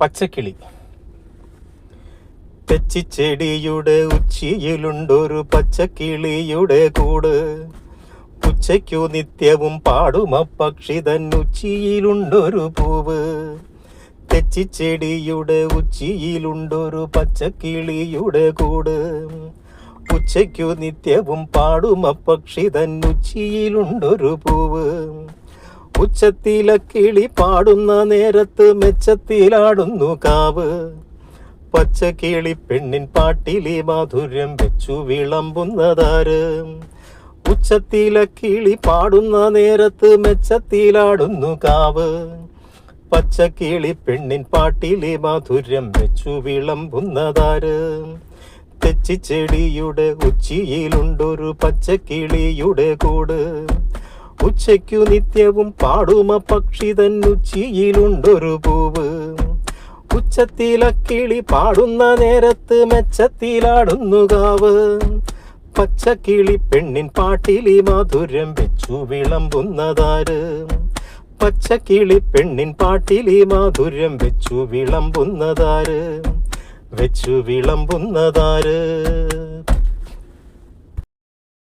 പച്ചക്കിളി. തെച്ചിച്ചെടിയുടെ ഉച്ചിയിലുണ്ടൊരു പച്ചക്കിളിയുടെ കൂട്. ഉച്ചയ്ക്കു നിത്യവും പാടുമ പക്ഷി തന്നുച്ചിയിലുണ്ടൊരു പൂവ്. തെച്ചിച്ചെടിയുടെ ഉച്ചിയിലുണ്ടൊരു പച്ചക്കിളിയുടെ കൂട്. ഉച്ചയ്ക്കു നിത്യവും പാടുമ പക്ഷി തന്നുച്ചിയിലുണ്ടൊരു പൂവ്. ഉച്ചത്തിലെ കിളി പാടുന്ന നേരത്ത് മെച്ചത്തിലാടുന്നു കാവ്. പച്ചക്കിളി പെണ്ണിൻ പാട്ടിലെ മാധുര്യം വെച്ചു വിളമ്പുന്നതാര്? ഉച്ചത്തിലെ കിളി പാടുന്ന നേരത്ത് മെച്ചത്തിലാടുന്നു കാവ്. പച്ചക്കിളി പെണ്ണിൻ പാട്ടിലെ മാധുര്യം വെച്ചു വിളമ്പുന്നതാര്? തെച്ചിച്ചെടിയുടെ ഉച്ചിയിലുണ്ടൊരു പച്ചക്കിളിയുടെ കൂട്. ഉച്ചയ്ക്കു നിത്യവും പാടുമ പക്ഷി തന്നുച്ചിയിലുണ്ടൊരു പൂവ്. ഉച്ചത്തിലെ കിളി പാടുന്ന നേരത്ത് മെച്ചത്തിലാടുന്നു കാവ്. പച്ചക്കിളി പെണ്ണിൻ പാട്ടിലെ മാധുര്യം വെച്ചു വിളമ്പുന്നതാര്? പച്ചക്കിളി പെണ്ണിൻ പാട്ടിലെ മാധുര്യം വെച്ചു വിളമ്പുന്നതാര്? വെച്ചു വിളമ്പുന്നതാര്?